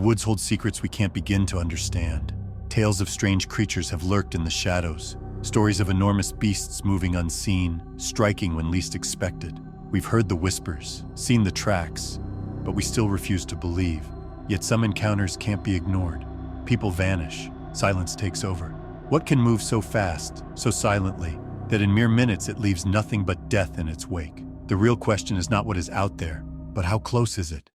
woods hold secrets we can't begin to understand. Tales of strange creatures have lurked in the shadows. Stories of enormous beasts moving unseen, striking when least expected. We've heard the whispers, seen the tracks, but we still refuse to believe. Yet some encounters can't be ignored. People vanish. Silence takes over. What can move so fast, so silently, that in mere minutes it leaves nothing but death in its wake? The real question is not what is out there, but how close is it?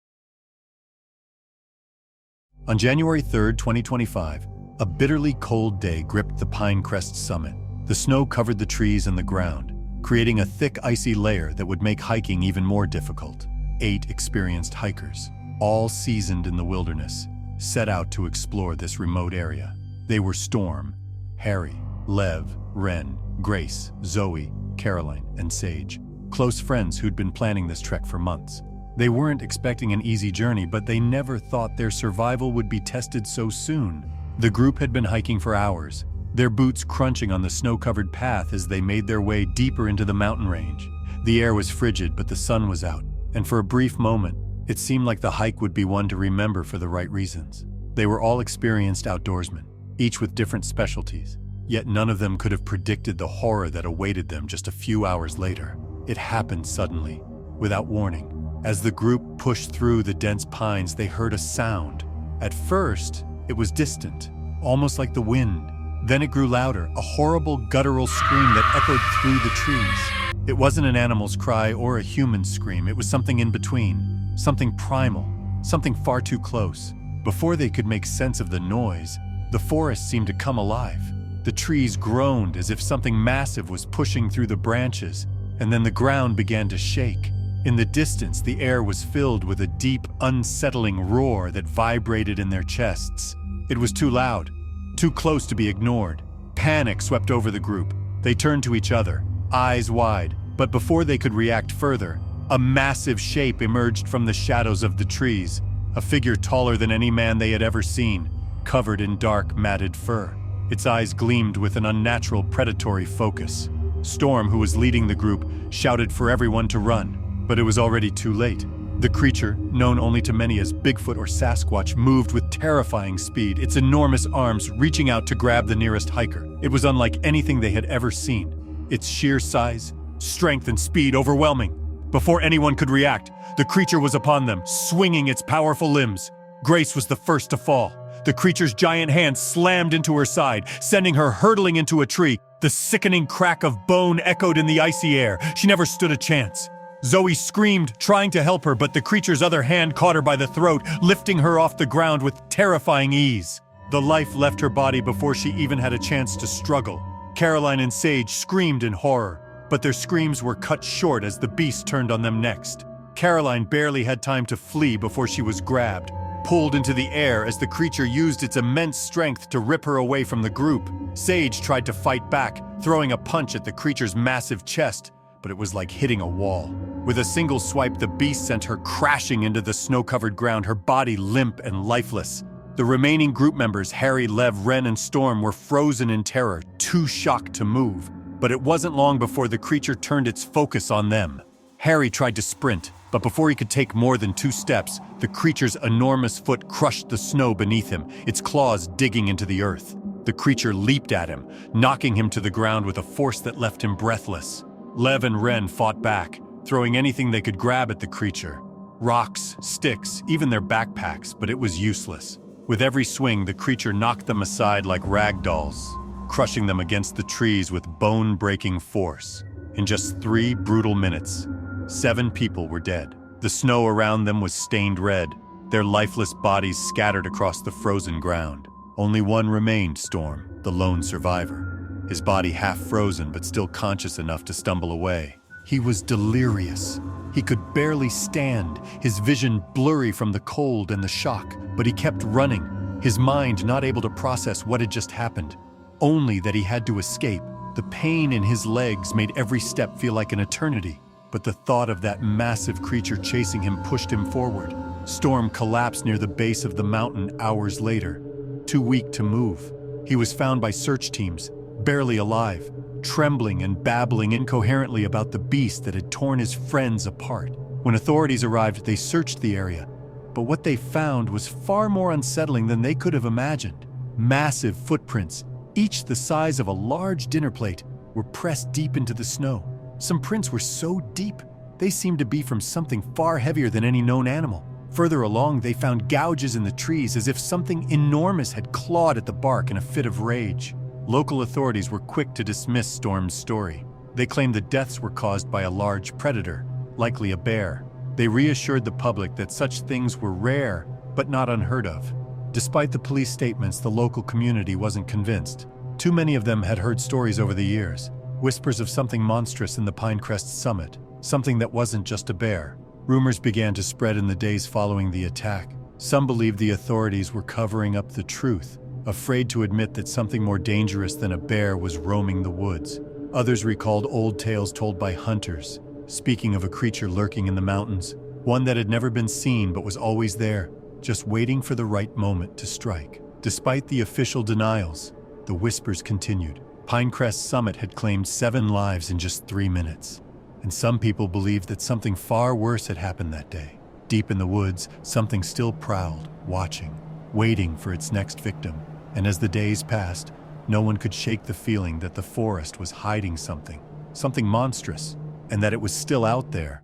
On January 3rd, 2025, a bitterly cold day gripped the Pinecrest summit. The snow covered the trees and the ground, creating a thick icy layer that would make hiking even more difficult. 8 experienced hikers, all seasoned in the wilderness, set out to explore this remote area. They were Storm, Harry, Lev, Ren, Grace, Zoe, Caroline, and Sage, close friends who'd been planning this trek for months. They weren't expecting an easy journey, but they never thought their survival would be tested so soon. The group had been hiking for hours, their boots crunching on the snow-covered path as they made their way deeper into the mountain range. The air was frigid, but the sun was out, and for a brief moment, it seemed like the hike would be one to remember for the right reasons. They were all experienced outdoorsmen, each with different specialties, yet none of them could have predicted the horror that awaited them just a few hours later. It happened suddenly, without warning. As the group pushed through the dense pines, they heard a sound. At first, it was distant, almost like the wind. Then it grew louder, a horrible guttural scream that echoed through the trees. It wasn't an animal's cry or a human scream, it was something in between, something primal, something far too close. Before they could make sense of the noise, the forest seemed to come alive. The trees groaned as if something massive was pushing through the branches, and then the ground began to shake. In the distance, the air was filled with a deep, unsettling roar that vibrated in their chests. It was too loud, too close to be ignored. Panic swept over the group. They turned to each other, eyes wide, but before they could react further, a massive shape emerged from the shadows of the trees, a figure taller than any man they had ever seen, covered in dark, matted fur. Its eyes gleamed with an unnatural, predatory focus. Storm, who was leading the group, shouted for everyone to run. But it was already too late. The creature, known only to many as Bigfoot or Sasquatch, moved with terrifying speed, its enormous arms reaching out to grab the nearest hiker. It was unlike anything they had ever seen. Its sheer size, strength, and speed overwhelming. Before anyone could react, the creature was upon them, swinging its powerful limbs. Grace was the first to fall. The creature's giant hand slammed into her side, sending her hurtling into a tree. The sickening crack of bone echoed in the icy air. She never stood a chance. Zoe screamed, trying to help her, but the creature's other hand caught her by the throat, lifting her off the ground with terrifying ease. The life left her body before she even had a chance to struggle. Caroline and Sage screamed in horror, but their screams were cut short as the beast turned on them next. Caroline barely had time to flee before she was grabbed, pulled into the air as the creature used its immense strength to rip her away from the group. Sage tried to fight back, throwing a punch at the creature's massive chest, but it was like hitting a wall. With a single swipe, the beast sent her crashing into the snow-covered ground, her body limp and lifeless. The remaining group members, Harry, Lev, Ren, and Storm, were frozen in terror, too shocked to move. But it wasn't long before the creature turned its focus on them. Harry tried to sprint, but before he could take more than 2 steps, the creature's enormous foot crushed the snow beneath him, its claws digging into the earth. The creature leaped at him, knocking him to the ground with a force that left him breathless. Lev and Ren fought back, throwing anything they could grab at the creature. Rocks, sticks, even their backpacks, but it was useless. With every swing, the creature knocked them aside like rag dolls, crushing them against the trees with bone-breaking force. In just 3 brutal minutes, 7 people were dead. The snow around them was stained red, their lifeless bodies scattered across the frozen ground. Only one remained, Storm, the lone survivor. His body half frozen but still conscious enough to stumble away. He was delirious. He could barely stand, his vision blurry from the cold and the shock, but he kept running, his mind not able to process what had just happened, only that he had to escape. The pain in his legs made every step feel like an eternity, but the thought of that massive creature chasing him pushed him forward. Storm collapsed near the base of the mountain hours later, too weak to move. He was found by search teams, barely alive, trembling and babbling incoherently about the beast that had torn his friends apart. When authorities arrived, they searched the area, But what they found was far more unsettling than they could have imagined. Massive footprints, each the size of a large dinner plate, were pressed deep into the snow. Some prints were so deep, they seemed to be from something far heavier than any known animal. Further along, they found gouges in the trees as if something enormous had clawed at the bark in a fit of rage. Local authorities were quick to dismiss Storm's story. They claimed the deaths were caused by a large predator, likely a bear. They reassured the public that such things were rare, but not unheard of. Despite the police statements, the local community wasn't convinced. Too many of them had heard stories over the years, whispers of something monstrous in the Pinecrest summit, something that wasn't just a bear. Rumors began to spread in the days following the attack. Some believed the authorities were covering up the truth, afraid to admit that something more dangerous than a bear was roaming the woods. Others recalled old tales told by hunters, speaking of a creature lurking in the mountains, one that had never been seen but was always there, just waiting for the right moment to strike. Despite the official denials, the whispers continued. Pinecrest Summit had claimed 7 lives in just 3 minutes. And some people believed that something far worse had happened that day. Deep in the woods, something still prowled, watching, waiting for its next victim. And as the days passed, no one could shake the feeling that the forest was hiding something monstrous, and that it was still out there.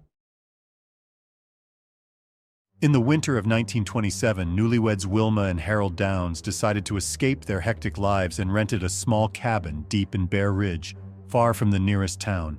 In the winter of 1927, newlyweds Wilma and Harold Downs decided to escape their hectic lives and rented a small cabin deep in Bear Ridge, far from the nearest town.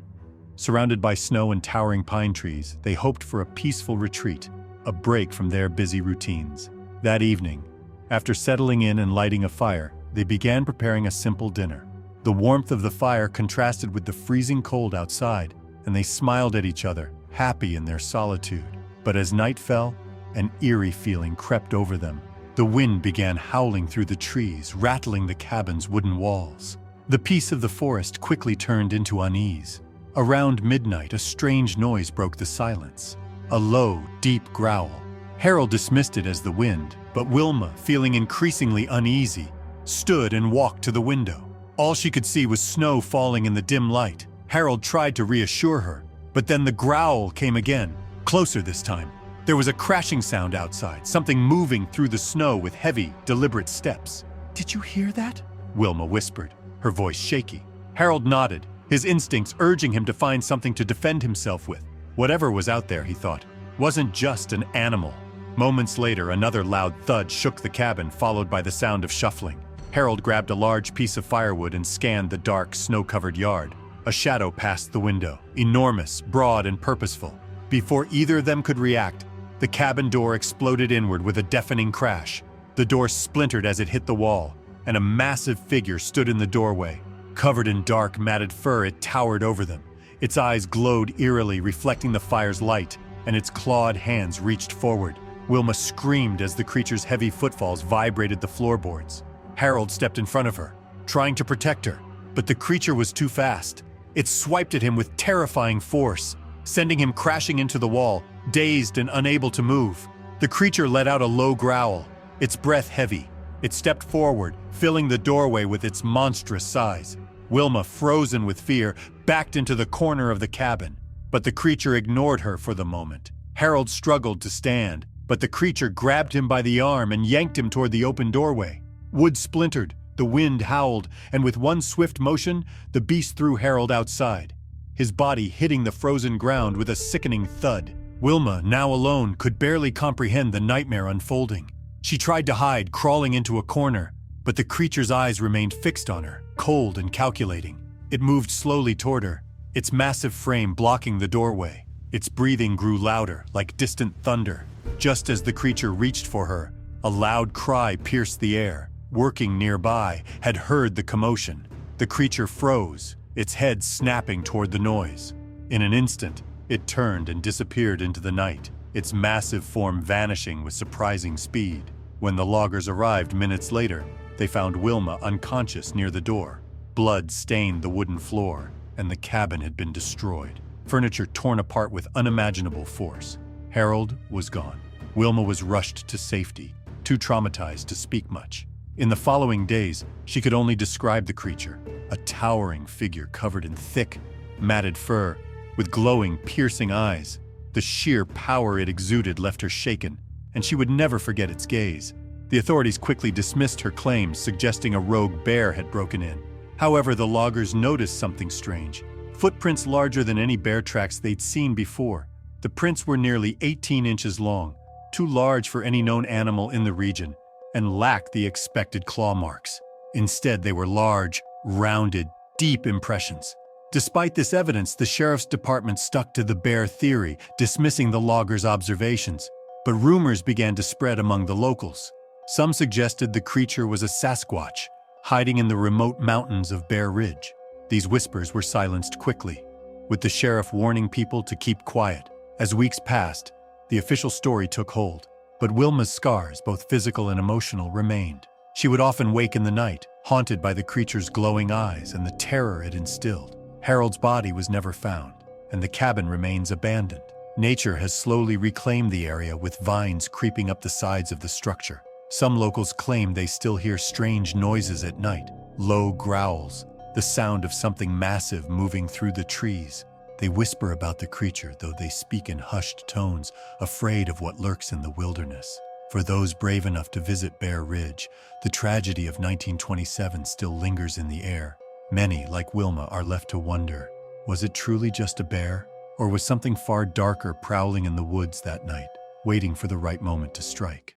Surrounded by snow and towering pine trees, they hoped for a peaceful retreat, a break from their busy routines. That evening, after settling in and lighting a fire, they began preparing a simple dinner. The warmth of the fire contrasted with the freezing cold outside, and they smiled at each other, happy in their solitude. But as night fell, an eerie feeling crept over them. The wind began howling through the trees, rattling the cabin's wooden walls. The peace of the forest quickly turned into unease. Around midnight, a strange noise broke the silence. A low, deep growl. Harold dismissed it as the wind, but Wilma, feeling increasingly uneasy, stood and walked to the window. All she could see was snow falling in the dim light. Harold tried to reassure her, but then the growl came again, closer this time. There was a crashing sound outside, something moving through the snow with heavy, deliberate steps. "Did you hear that?" Wilma whispered, her voice shaky. Harold nodded, his instincts urging him to find something to defend himself with. Whatever was out there, he thought, wasn't just an animal. Moments later, another loud thud shook the cabin, followed by the sound of shuffling. Harold grabbed a large piece of firewood and scanned the dark, snow-covered yard. A shadow passed the window, enormous, broad, and purposeful. Before either of them could react, the cabin door exploded inward with a deafening crash. The door splintered as it hit the wall, and a massive figure stood in the doorway. Covered in dark, matted fur, it towered over them. Its eyes glowed eerily, reflecting the fire's light, and its clawed hands reached forward. Wilma screamed as the creature's heavy footfalls vibrated the floorboards. Harold stepped in front of her, trying to protect her, but the creature was too fast. It swiped at him with terrifying force, sending him crashing into the wall, dazed and unable to move. The creature let out a low growl, its breath heavy. It stepped forward, filling the doorway with its monstrous size. Wilma, frozen with fear, backed into the corner of the cabin, but the creature ignored her for the moment. Harold struggled to stand, but the creature grabbed him by the arm and yanked him toward the open doorway. Wood splintered, the wind howled, and with one swift motion, the beast threw Harold outside, his body hitting the frozen ground with a sickening thud. Wilma, now alone, could barely comprehend the nightmare unfolding. She tried to hide, crawling into a corner, but the creature's eyes remained fixed on her, cold and calculating. It moved slowly toward her, its massive frame blocking the doorway. Its breathing grew louder, like distant thunder. Just as the creature reached for her, a loud cry pierced the air. Working nearby, had heard the commotion. The creature froze, its head snapping toward the noise. In an instant, it turned and disappeared into the night, its massive form vanishing with surprising speed. When the loggers arrived minutes later, they found Wilma unconscious near the door. Blood stained the wooden floor, and the cabin had been destroyed. Furniture torn apart with unimaginable force. Harold was gone. Wilma was rushed to safety, too traumatized to speak much. In the following days, she could only describe the creature, a towering figure covered in thick, matted fur, with glowing, piercing eyes. The sheer power it exuded left her shaken, and she would never forget its gaze. The authorities quickly dismissed her claims, suggesting a rogue bear had broken in. However, the loggers noticed something strange. Footprints larger than any bear tracks they'd seen before. The prints were nearly 18 inches long, too large for any known animal in the region, and lacked the expected claw marks. Instead, they were large, rounded, deep impressions. Despite this evidence, the sheriff's department stuck to the bear theory, dismissing the loggers' observations. But rumors began to spread among the locals. Some suggested the creature was a Sasquatch, hiding in the remote mountains of Bear Ridge. These whispers were silenced quickly, with the sheriff warning people to keep quiet. As weeks passed, the official story took hold. But Wilma's scars, both physical and emotional, remained. She would often wake in the night, haunted by the creature's glowing eyes and the terror it instilled. Harold's body was never found, and the cabin remains abandoned. Nature has slowly reclaimed the area, with vines creeping up the sides of the structure. Some locals claim they still hear strange noises at night, low growls, the sound of something massive moving through the trees. They whisper about the creature, though they speak in hushed tones, afraid of what lurks in the wilderness. For those brave enough to visit Bear Ridge, the tragedy of 1927 still lingers in the air. Many, like Wilma, are left to wonder, was it truly just a bear? Or was something far darker prowling in the woods that night, waiting for the right moment to strike?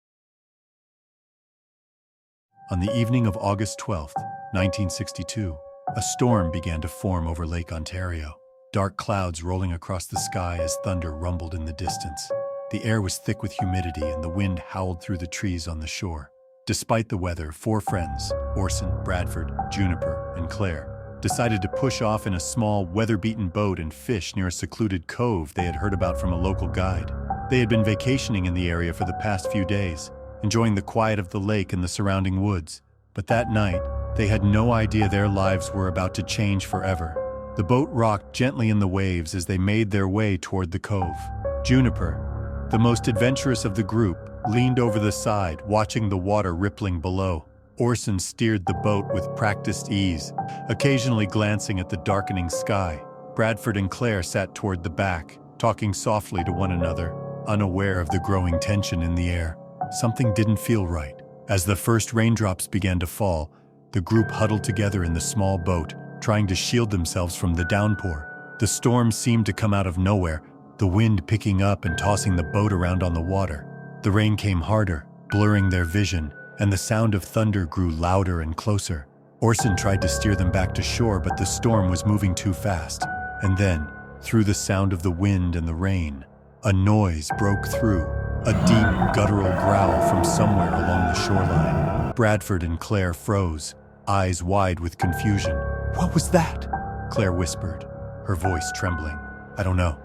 On the evening of August 12, 1962, a storm began to form over Lake Ontario. Dark clouds rolling across the sky as thunder rumbled in the distance. The air was thick with humidity and the wind howled through the trees on the shore. Despite the weather, 4 friends, Orson, Bradford, Juniper, and Claire, decided to push off in a small, weather-beaten boat and fish near a secluded cove they had heard about from a local guide. They had been vacationing in the area for the past few days, enjoying the quiet of the lake and the surrounding woods. But that night, they had no idea their lives were about to change forever. The boat rocked gently in the waves as they made their way toward the cove. Juniper, the most adventurous of the group, leaned over the side, watching the water rippling below. Orson steered the boat with practiced ease, occasionally glancing at the darkening sky. Bradford and Claire sat toward the back, talking softly to one another, unaware of the growing tension in the air. Something didn't feel right. As the first raindrops began to fall, the group huddled together in the small boat, trying to shield themselves from the downpour. The storm seemed to come out of nowhere, the wind picking up and tossing the boat around on the water. The rain came harder, blurring their vision, and the sound of thunder grew louder and closer. Orson tried to steer them back to shore, but the storm was moving too fast. And then, through the sound of the wind and the rain, a noise broke through, a deep, guttural growl from somewhere along the shoreline. Bradford and Claire froze, eyes wide with confusion. "What was that?" Claire whispered, her voice trembling. "I don't know,"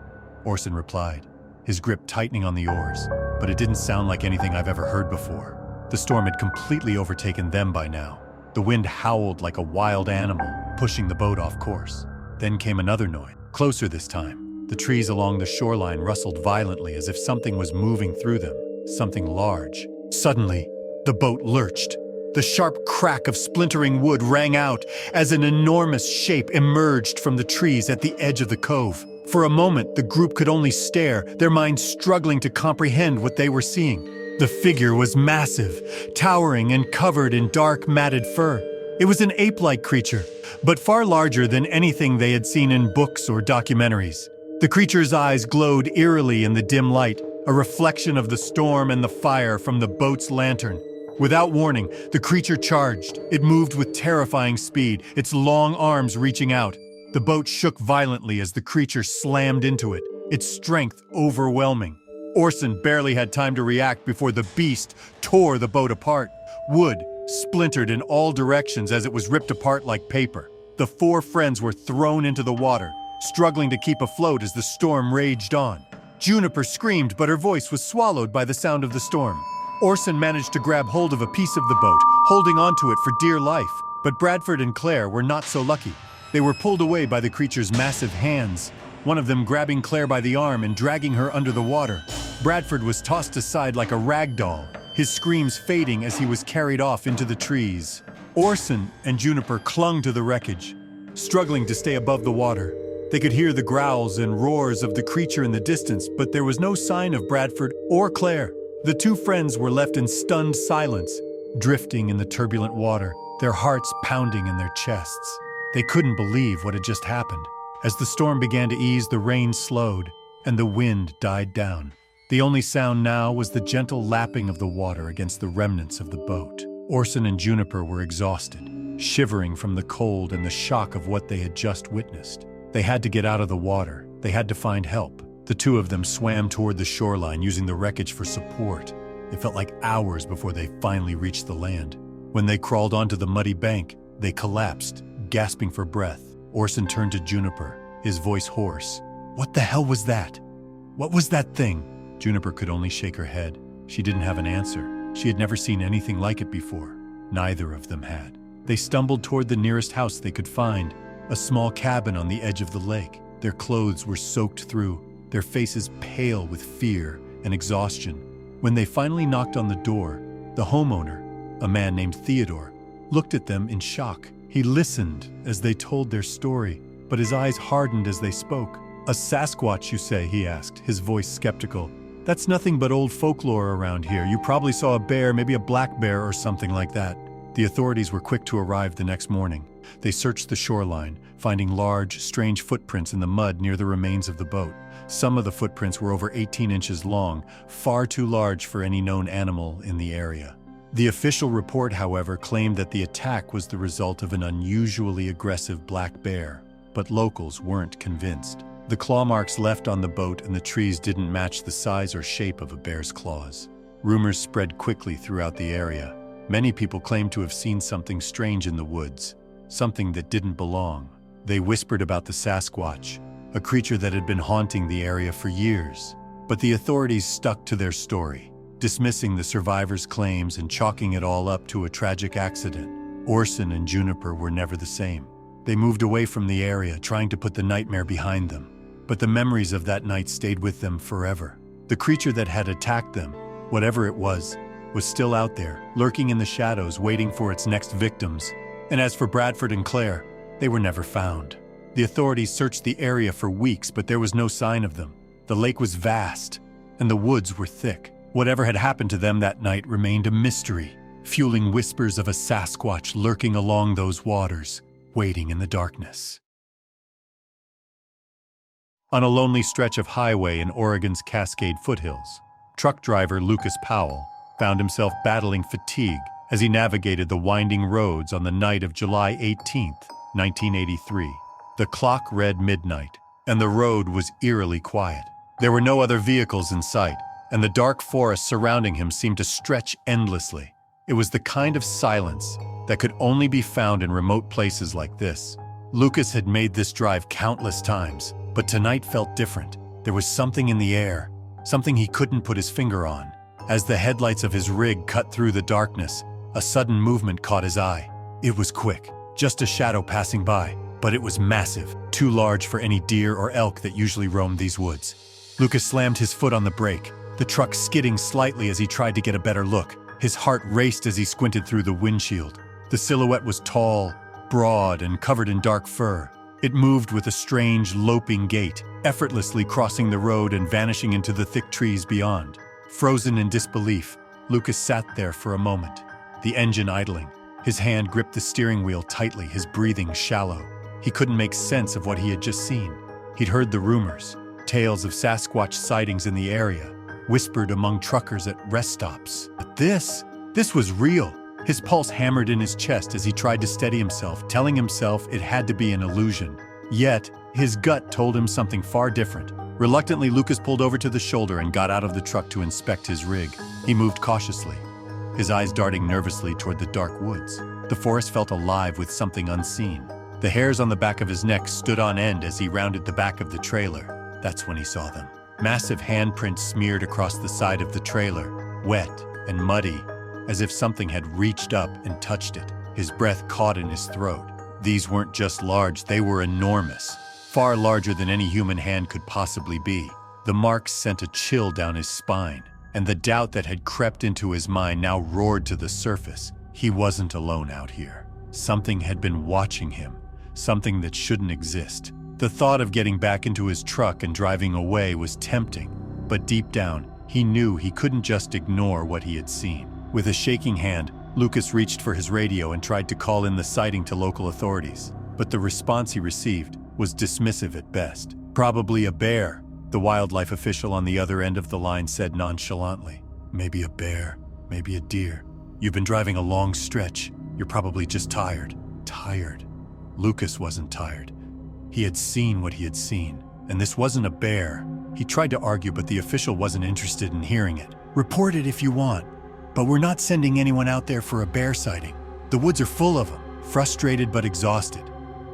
Orson replied, his grip tightening on the oars, but it didn't sound like anything I've ever heard before. The storm had completely overtaken them by now. The wind howled like a wild animal, pushing the boat off course. Then came another noise, closer this time. The trees along the shoreline rustled violently as if something was moving through them, something large. Suddenly, the boat lurched. The sharp crack of splintering wood rang out as an enormous shape emerged from the trees at the edge of the cove. For a moment, the group could only stare, their minds struggling to comprehend what they were seeing. The figure was massive, towering and covered in dark, matted fur. It was an ape-like creature, but far larger than anything they had seen in books or documentaries. The creature's eyes glowed eerily in the dim light, a reflection of the storm and the fire from the boat's lantern. Without warning, the creature charged. It moved with terrifying speed, its long arms reaching out. The boat shook violently as the creature slammed into it, its strength overwhelming. Orson barely had time to react before the beast tore the boat apart. Wood splintered in all directions as it was ripped apart like paper. The 4 friends were thrown into the water, struggling to keep afloat as the storm raged on. Juniper screamed, but her voice was swallowed by the sound of the storm. Orson managed to grab hold of a piece of the boat, holding onto it for dear life. But Bradford and Claire were not so lucky. They were pulled away by the creature's massive hands, one of them grabbing Claire by the arm and dragging her under the water. Bradford was tossed aside like a rag doll, his screams fading as he was carried off into the trees. Orson and Juniper clung to the wreckage, struggling to stay above the water. They could hear the growls and roars of the creature in the distance, but there was no sign of Bradford or Claire. The two friends were left in stunned silence, drifting in the turbulent water, their hearts pounding in their chests. They couldn't believe what had just happened. As the storm began to ease, the rain slowed, and the wind died down. The only sound now was the gentle lapping of the water against the remnants of the boat. Orson and Juniper were exhausted, shivering from the cold and the shock of what they had just witnessed. They had to get out of the water. They had to find help. The two of them swam toward the shoreline, using the wreckage for support. It felt like hours before they finally reached the land. When they crawled onto the muddy bank, they collapsed, gasping for breath. Orson turned to Juniper, his voice hoarse. "What the hell was that? What was that thing?" Juniper could only shake her head. She didn't have an answer. She had never seen anything like it before. Neither of them had. They stumbled toward the nearest house they could find, a small cabin on the edge of the lake. Their clothes were soaked through, their faces pale with fear and exhaustion. When they finally knocked on the door, the homeowner, a man named Theodore, looked at them in shock. He listened as they told their story, but his eyes hardened as they spoke. "A Sasquatch, you say?" he asked, his voice skeptical. "That's nothing but old folklore around here. You probably saw a bear, maybe a black bear or something like that." The authorities were quick to arrive the next morning. They searched the shoreline, finding large, strange footprints in the mud near the remains of the boat. Some of the footprints were over 18 inches long, far too large for any known animal in the area. The official report, however, claimed that the attack was the result of an unusually aggressive black bear, but locals weren't convinced. The claw marks left on the boat and the trees didn't match the size or shape of a bear's claws. Rumors spread quickly throughout the area. Many people claimed to have seen something strange in the woods, something that didn't belong. They whispered about the Sasquatch, a creature that had been haunting the area for years. But the authorities stuck to their story, dismissing the survivors' claims and chalking it all up to a tragic accident. Orson and Juniper were never the same. They moved away from the area, trying to put the nightmare behind them. But the memories of that night stayed with them forever. The creature that had attacked them, whatever it was still out there, lurking in the shadows, waiting for its next victims. And as for Bradford and Claire, they were never found. The authorities searched the area for weeks, but there was no sign of them. The lake was vast, and the woods were thick. Whatever had happened to them that night remained a mystery, fueling whispers of a Sasquatch lurking along those waters, waiting in the darkness. On a lonely stretch of highway in Oregon's Cascade foothills, truck driver Lucas Powell found himself battling fatigue as he navigated the winding roads on the night of July 18, 1983. The clock read midnight, and the road was eerily quiet. There were no other vehicles in sight, and the dark forest surrounding him seemed to stretch endlessly. It was the kind of silence that could only be found in remote places like this. Lucas had made this drive countless times, but tonight felt different. There was something in the air, something he couldn't put his finger on. As the headlights of his rig cut through the darkness, a sudden movement caught his eye. It was quick, just a shadow passing by, but it was massive, too large for any deer or elk that usually roamed these woods. Lucas slammed his foot on the brake, the truck skidding slightly as he tried to get a better look. His heart raced as he squinted through the windshield. The silhouette was tall, broad, and covered in dark fur. It moved with a strange, loping gait, effortlessly crossing the road and vanishing into the thick trees beyond. Frozen in disbelief, Lucas sat there for a moment, the engine idling. His hand gripped the steering wheel tightly, his breathing shallow. He couldn't make sense of what he had just seen. He'd heard the rumors, tales of Sasquatch sightings in the area, whispered among truckers at rest stops. But this was real. His pulse hammered in his chest as he tried to steady himself, telling himself it had to be an illusion. Yet, his gut told him something far different. Reluctantly, Lucas pulled over to the shoulder and got out of the truck to inspect his rig. He moved cautiously, his eyes darting nervously toward the dark woods. The forest felt alive with something unseen. The hairs on the back of his neck stood on end as he rounded the back of the trailer. That's when he saw them. Massive handprints smeared across the side of the trailer, wet and muddy, as if something had reached up and touched it. His breath caught in his throat. These weren't just large, they were enormous, far larger than any human hand could possibly be. The marks sent a chill down his spine, and the doubt that had crept into his mind now roared to the surface. He wasn't alone out here. Something had been watching him, something that shouldn't exist. The thought of getting back into his truck and driving away was tempting, but deep down, He knew he couldn't just ignore what he had seen. With a shaking hand, Lucas reached for his radio and tried to call in the sighting to local authorities. But the response he received was dismissive at best. "Probably a bear," the wildlife official on the other end of the line said nonchalantly. "Maybe a bear, maybe a deer. You've been driving a long stretch. You're probably just tired." Tired. Lucas wasn't tired. He had seen what he had seen, and this wasn't a bear. He tried to argue, but the official wasn't interested in hearing it. "Report it if you want, but we're not sending anyone out there for a bear sighting. The woods are full of them." Frustrated but exhausted,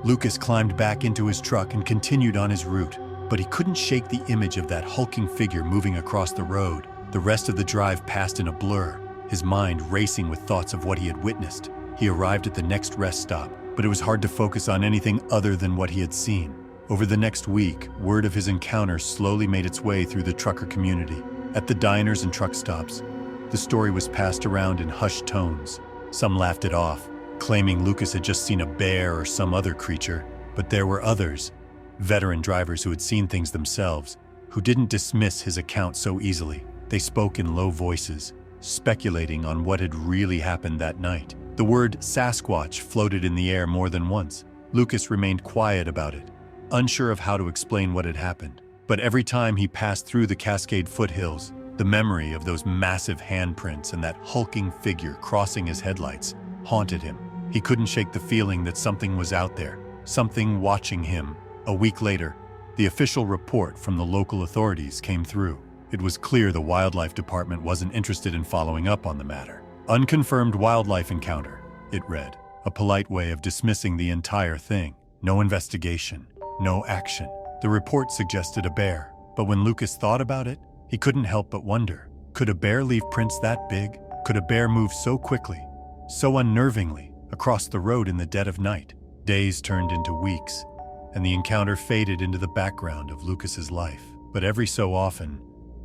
Lucas climbed back into his truck and continued on his route, but he couldn't shake the image of that hulking figure moving across the road. The rest of the drive passed in a blur, his mind racing with thoughts of what he had witnessed. He arrived at the next rest stop, but it was hard to focus on anything other than what he had seen. Over the next week, word of his encounter slowly made its way through the trucker community. At the diners and truck stops, the story was passed around in hushed tones. Some laughed it off, claiming Lucas had just seen a bear or some other creature, but there were others, veteran drivers who had seen things themselves, who didn't dismiss his account so easily. They spoke in low voices, speculating on what had really happened that night. The word Sasquatch floated in the air more than once. Lucas remained quiet about it, unsure of how to explain what had happened. But every time he passed through the Cascade foothills, the memory of those massive handprints and that hulking figure crossing his headlights haunted him. He couldn't shake the feeling that something was out there, something watching him. A week later, the official report from the local authorities came through. It was clear the wildlife department wasn't interested in following up on the matter. "Unconfirmed wildlife encounter," it read, a polite way of dismissing the entire thing. No investigation, no action. The report suggested a bear, but when Lucas thought about it, he couldn't help but wonder, could a bear leave prints that big? Could a bear move so quickly, so unnervingly, across the road in the dead of night? Days turned into weeks, and the encounter faded into the background of Lucas's life. But every so often,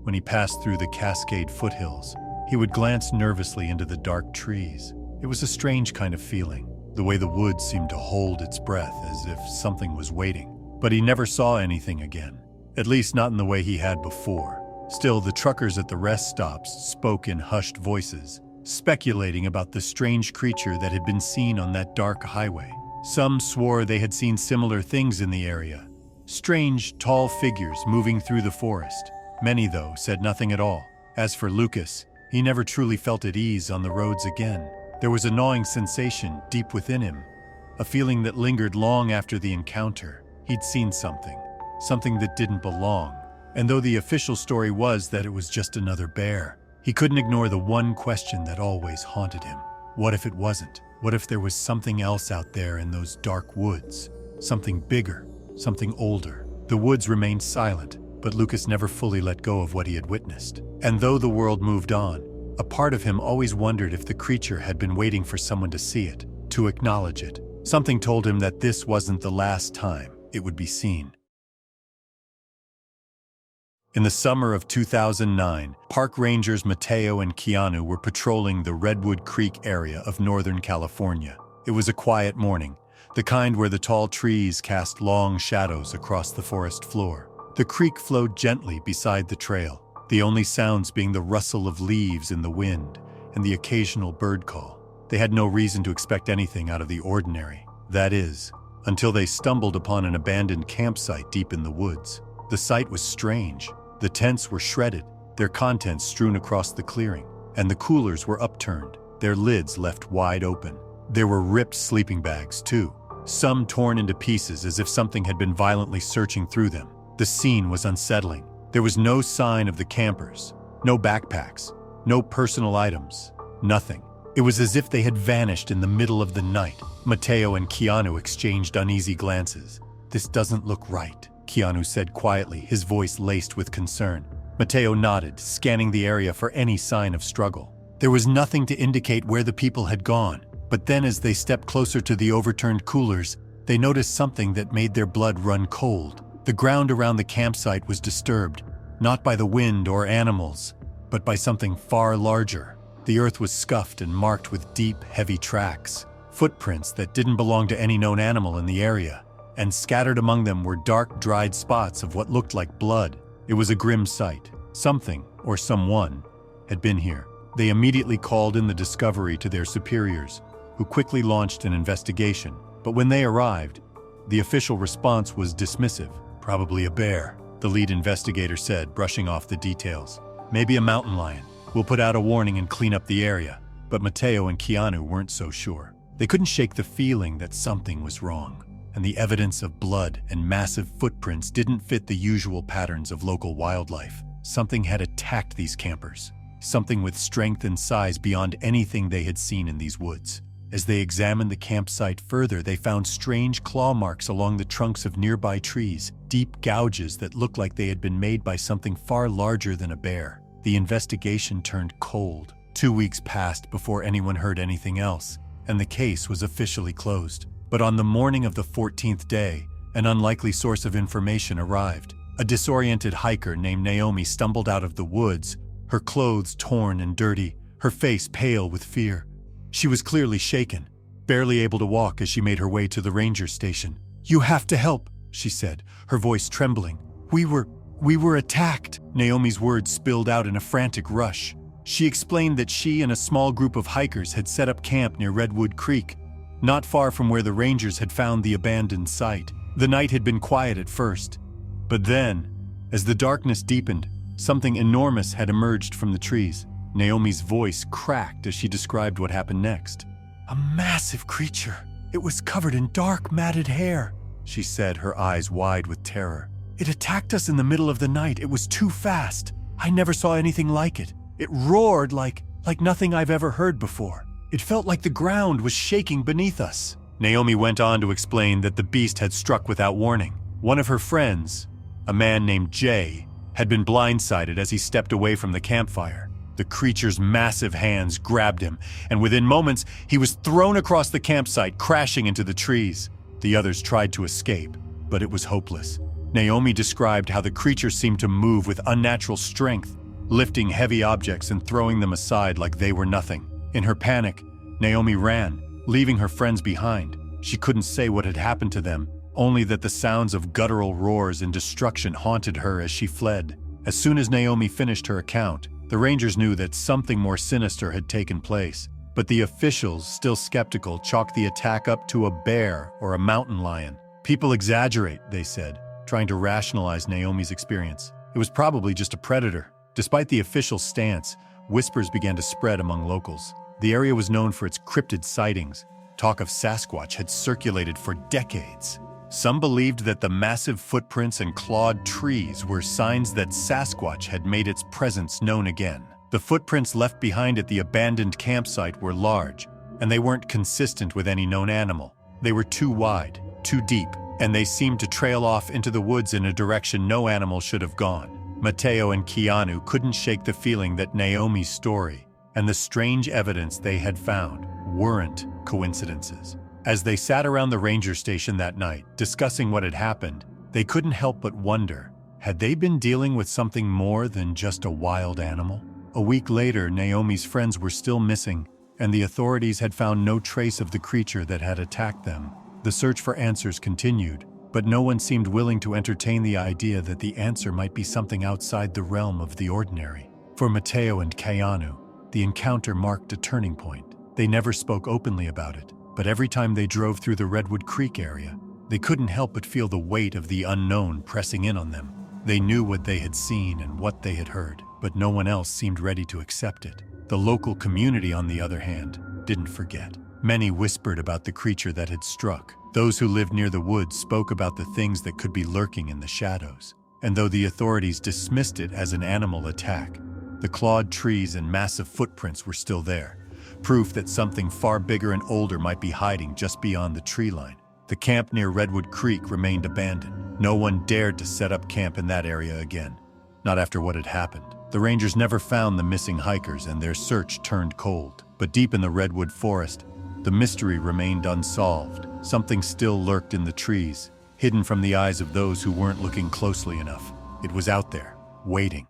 when he passed through the Cascade foothills, he would glance nervously into the dark trees. It was a strange kind of feeling, the way the woods seemed to hold its breath as if something was waiting. But he never saw anything again, at least not in the way he had before. Still, the truckers at the rest stops spoke in hushed voices, speculating about the strange creature that had been seen on that dark highway. Some swore they had seen similar things in the area, strange, tall figures moving through the forest. Many, though, said nothing at all. As for Lucas, he never truly felt at ease on the roads again. There was a gnawing sensation deep within him, a feeling that lingered long after the encounter. He'd seen something that didn't belong. And though the official story was that it was just another bear, he couldn't ignore the one question that always haunted him. What if it wasn't? What if there was something else out there in those dark woods? Something bigger, something older. The woods remained silent, but Lucas never fully let go of what he had witnessed. And though the world moved on, a part of him always wondered if the creature had been waiting for someone to see it, to acknowledge it. Something told him that this wasn't the last time it would be seen. In the summer of 2009, park rangers Mateo and Keanu were patrolling the Redwood Creek area of Northern California. It was a quiet morning, the kind where the tall trees cast long shadows across the forest floor. The creek flowed gently beside the trail, the only sounds being the rustle of leaves in the wind and the occasional bird call. They had no reason to expect anything out of the ordinary. That is, until they stumbled upon an abandoned campsite deep in the woods. The sight was strange. The tents were shredded, their contents strewn across the clearing, and the coolers were upturned, their lids left wide open. There were ripped sleeping bags, too, some torn into pieces as if something had been violently searching through them. The scene was unsettling. There was no sign of the campers, no backpacks, no personal items, nothing. It was as if they had vanished in the middle of the night. Mateo and Keanu exchanged uneasy glances. "This doesn't look right," Keanu said quietly, his voice laced with concern. Mateo nodded, scanning the area for any sign of struggle. There was nothing to indicate where the people had gone, but then as they stepped closer to the overturned coolers, they noticed something that made their blood run cold. The ground around the campsite was disturbed, not by the wind or animals, but by something far larger. The earth was scuffed and marked with deep, heavy tracks, footprints that didn't belong to any known animal in the area, and scattered among them were dark, dried spots of what looked like blood. It was a grim sight. Something, or someone, had been here. They immediately called in the discovery to their superiors, who quickly launched an investigation. But when they arrived, the official response was dismissive. "Probably a bear," the lead investigator said, brushing off the details. "Maybe a mountain lion. We'll put out a warning and clean up the area." But Mateo and Keanu weren't so sure. They couldn't shake the feeling that something was wrong, and the evidence of blood and massive footprints didn't fit the usual patterns of local wildlife. Something had attacked these campers, something with strength and size beyond anything they had seen in these woods. As they examined the campsite further, they found strange claw marks along the trunks of nearby trees, deep gouges that looked like they had been made by something far larger than a bear. The investigation turned cold. 2 weeks passed before anyone heard anything else, and the case was officially closed. But on the morning of the 14th day, an unlikely source of information arrived. A disoriented hiker named Naomi stumbled out of the woods, her clothes torn and dirty, her face pale with fear. She was clearly shaken, barely able to walk as she made her way to the ranger station. "You have to help," she said, her voice trembling. We were attacked." Naomi's words spilled out in a frantic rush. She explained that she and a small group of hikers had set up camp near Redwood Creek, not far from where the rangers had found the abandoned site. The night had been quiet at first, but then, as the darkness deepened, something enormous had emerged from the trees. Naomi's voice cracked as she described what happened next. "A massive creature. It was covered in dark, matted hair," she said, her eyes wide with terror. "It attacked us in the middle of the night. It was too fast. I never saw anything like it. It roared like nothing I've ever heard before. It felt like the ground was shaking beneath us." Naomi went on to explain that the beast had struck without warning. One of her friends, a man named Jay, had been blindsided as he stepped away from the campfire. The creature's massive hands grabbed him, and within moments, he was thrown across the campsite, crashing into the trees. The others tried to escape, but it was hopeless. Naomi described how the creature seemed to move with unnatural strength, lifting heavy objects and throwing them aside like they were nothing. In her panic, Naomi ran, leaving her friends behind. She couldn't say what had happened to them, only that the sounds of guttural roars and destruction haunted her as she fled. As soon as Naomi finished her account, the rangers knew that something more sinister had taken place, but the officials, still skeptical, chalked the attack up to a bear or a mountain lion. "People exaggerate," they said, trying to rationalize Naomi's experience. "It was probably just a predator." Despite the official stance, whispers began to spread among locals. The area was known for its cryptid sightings. Talk of Sasquatch had circulated for decades. Some believed that the massive footprints and clawed trees were signs that Sasquatch had made its presence known again. The footprints left behind at the abandoned campsite were large, and they weren't consistent with any known animal. They were too wide, too deep, and they seemed to trail off into the woods in a direction no animal should have gone. Mateo and Keanu couldn't shake the feeling that Naomi's story and the strange evidence they had found weren't coincidences. As they sat around the ranger station that night, discussing what had happened, they couldn't help but wonder, had they been dealing with something more than just a wild animal? A week later, Naomi's friends were still missing, and the authorities had found no trace of the creature that had attacked them. The search for answers continued, but no one seemed willing to entertain the idea that the answer might be something outside the realm of the ordinary. For Mateo and Keanu, the encounter marked a turning point. They never spoke openly about it, but every time they drove through the Redwood Creek area, they couldn't help but feel the weight of the unknown pressing in on them. They knew what they had seen and what they had heard, but no one else seemed ready to accept it. The local community, on the other hand, didn't forget. Many whispered about the creature that had struck. Those who lived near the woods spoke about the things that could be lurking in the shadows. And though the authorities dismissed it as an animal attack, the clawed trees and massive footprints were still there, proof that something far bigger and older might be hiding just beyond the tree line. The camp near Redwood Creek remained abandoned. No one dared to set up camp in that area again, not after what had happened. The rangers never found the missing hikers, and their search turned cold. But deep in the redwood forest, the mystery remained unsolved. Something still lurked in the trees, hidden from the eyes of those who weren't looking closely enough. It was out there, waiting.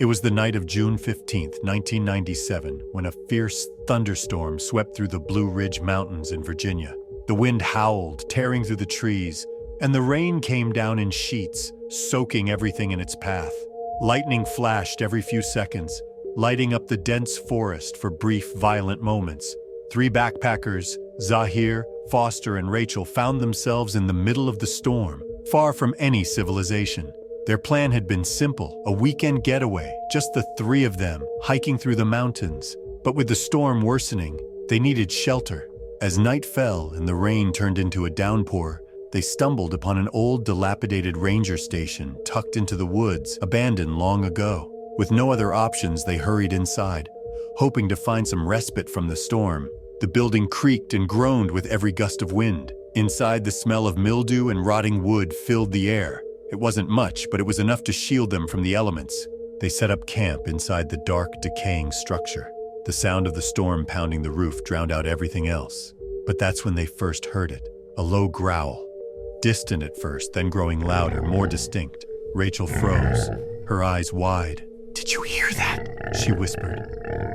It was the night of June 15, 1997, when a fierce thunderstorm swept through the Blue Ridge Mountains in Virginia. The wind howled, tearing through the trees, and the rain came down in sheets, soaking everything in its path. Lightning flashed every few seconds, lighting up the dense forest for brief, violent moments. 3 backpackers, Zahir, Foster, and Rachel, found themselves in the middle of the storm, far from any civilization. Their plan had been simple, a weekend getaway, just the 3 of them, hiking through the mountains. But with the storm worsening, they needed shelter. As night fell and the rain turned into a downpour, they stumbled upon an old, dilapidated ranger station tucked into the woods, abandoned long ago. With no other options, they hurried inside, hoping to find some respite from the storm. The building creaked and groaned with every gust of wind. Inside, the smell of mildew and rotting wood filled the air. It wasn't much, but it was enough to shield them from the elements. They set up camp inside the dark, decaying structure. The sound of the storm pounding the roof drowned out everything else. But that's when they first heard it. A low growl. Distant at first, then growing louder, more distinct. Rachel froze, her eyes wide. "Did you hear that?" she whispered.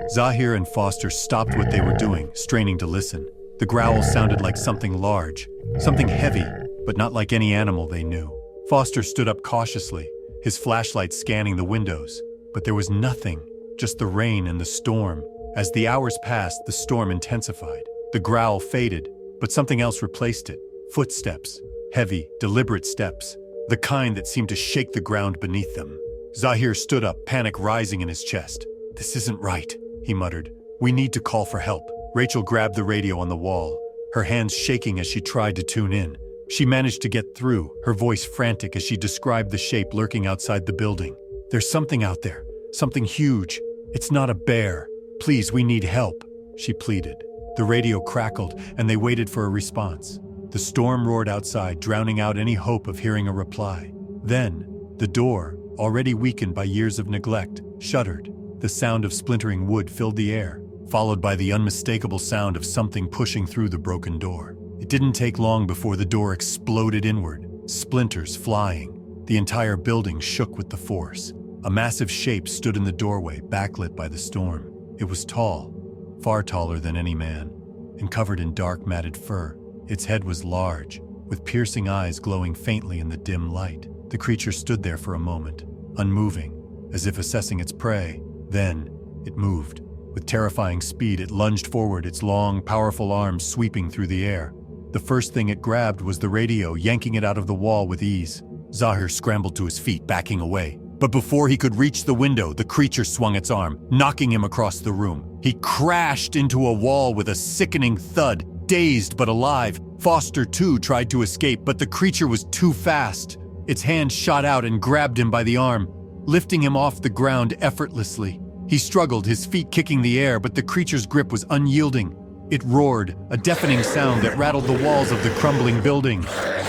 Zahir and Foster stopped what they were doing, straining to listen. The growl sounded like something large, something heavy, but not like any animal they knew. Foster stood up cautiously, his flashlight scanning the windows. But there was nothing, just the rain and the storm. As the hours passed, the storm intensified. The growl faded, but something else replaced it. Footsteps. Heavy, deliberate steps, the kind that seemed to shake the ground beneath them. Zahir stood up, panic rising in his chest. "This isn't right," he muttered. "We need to call for help." Rachel grabbed the radio on the wall, her hands shaking as she tried to tune in. She managed to get through, her voice frantic as she described the shape lurking outside the building. "There's something out there, something huge. It's not a bear. Please, we need help," she pleaded. The radio crackled, and they waited for a response. The storm roared outside, drowning out any hope of hearing a reply. Then, the door, already weakened by years of neglect, shuddered. The sound of splintering wood filled the air, followed by the unmistakable sound of something pushing through the broken door. It didn't take long before the door exploded inward, splinters flying. The entire building shook with the force. A massive shape stood in the doorway, backlit by the storm. It was tall, far taller than any man, and covered in dark matted fur. Its head was large, with piercing eyes glowing faintly in the dim light. The creature stood there for a moment, unmoving, as if assessing its prey. Then, it moved. With terrifying speed, it lunged forward, its long, powerful arms sweeping through the air. The first thing it grabbed was the radio, yanking it out of the wall with ease. Zahir scrambled to his feet, backing away. But before he could reach the window, the creature swung its arm, knocking him across the room. He crashed into a wall with a sickening thud. Dazed but alive, Foster too tried to escape, but the creature was too fast. Its hand shot out and grabbed him by the arm, lifting him off the ground effortlessly. He struggled, his feet kicking the air, but the creature's grip was unyielding. It roared, a deafening sound that rattled the walls of the crumbling building.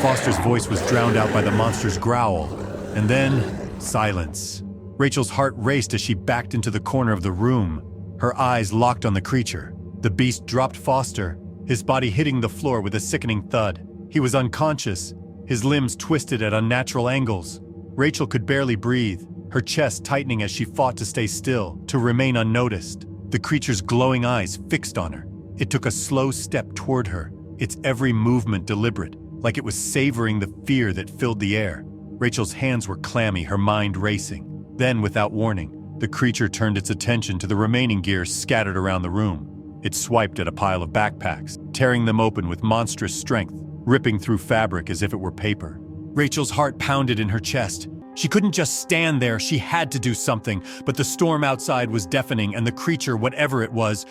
Foster's voice was drowned out by the monster's growl. And then, silence. Rachel's heart raced as she backed into the corner of the room, her eyes locked on the creature. The beast dropped Foster, his body hitting the floor with a sickening thud. He was unconscious, his limbs twisted at unnatural angles. Rachel could barely breathe, her chest tightening as she fought to stay still, to remain unnoticed. The creature's glowing eyes fixed on her. It took a slow step toward her, its every movement deliberate, like it was savoring the fear that filled the air. Rachel's hands were clammy, her mind racing. Then, without warning, the creature turned its attention to the remaining gear scattered around the room. It swiped at a pile of backpacks, tearing them open with monstrous strength, ripping through fabric as if it were paper. Rachel's heart pounded in her chest. She couldn't just stand there, she had to do something, but the storm outside was deafening and the creature, whatever it was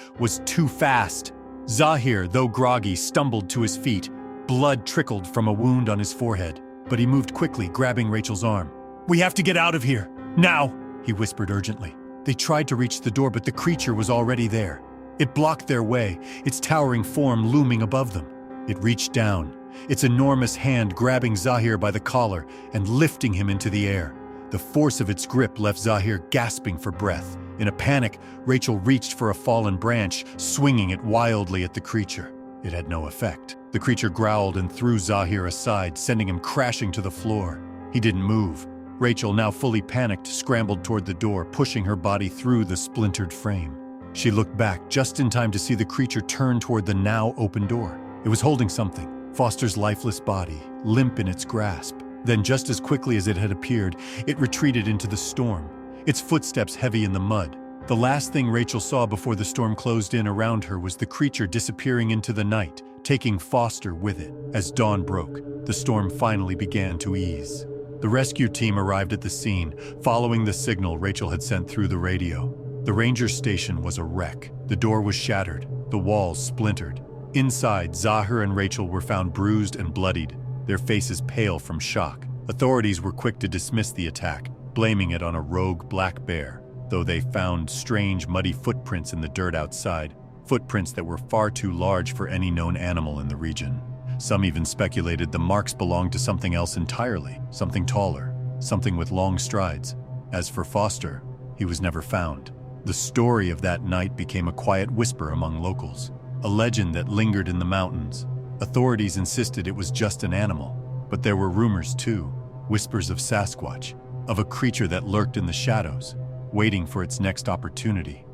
too fast. Zahir, though groggy, stumbled to his feet. Blood trickled from a wound on his forehead, but he moved quickly, grabbing Rachel's arm. "We have to get out of here, now," he whispered urgently. They tried to reach the door, but the creature was already there. It blocked their way, its towering form looming above them. It reached down, its enormous hand grabbing Zahir by the collar and lifting him into the air. The force of its grip left Zahir gasping for breath. In a panic, Rachel reached for a fallen branch, swinging it wildly at the creature. It had no effect. The creature growled and threw Zahir aside, sending him crashing to the floor. He didn't move. Rachel, now fully panicked, scrambled toward the door, pushing her body through the splintered frame. She looked back just in time to see the creature turn toward the now open door. It was holding something, Foster's lifeless body, limp in its grasp. Then, just as quickly as it had appeared, it retreated into the storm, its footsteps heavy in the mud. The last thing Rachel saw before the storm closed in around her was the creature disappearing into the night, taking Foster with it. As dawn broke, the storm finally began to ease. The rescue team arrived at the scene, following the signal Rachel had sent through the radio. The ranger station was a wreck. The door was shattered, the walls splintered. Inside, Zahir and Rachel were found bruised and bloodied, their faces pale from shock. Authorities were quick to dismiss the attack, blaming it on a rogue black bear, though they found strange, muddy footprints in the dirt outside, footprints that were far too large for any known animal in the region. Some even speculated the marks belonged to something else entirely, something taller, something with long strides. As for Foster, he was never found. The story of that night became a quiet whisper among locals, a legend that lingered in the mountains. Authorities insisted it was just an animal, but there were rumors too, whispers of Sasquatch, of a creature that lurked in the shadows, waiting for its next opportunity.